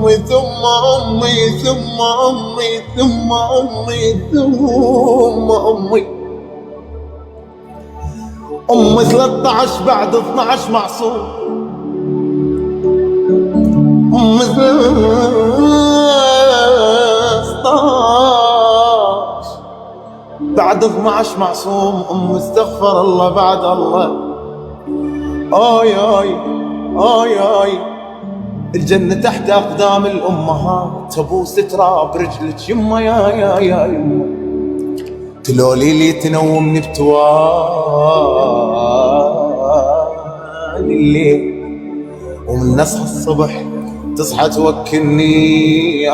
أمي ثم أمي ثم أمي ثم أمي ثم أمي. أمي 13 بعد 12 معصوم. أمي 13 بعد 12 معصوم. أمي استغفر الله بعد الله. آي آي آي آي الجنة تحت أقدام الأمهات. تبوس تراب رجلك يما يا يما. تلولي لي تنومني بتوالي الليل، ومن نصح الصبح تصحى توكلني.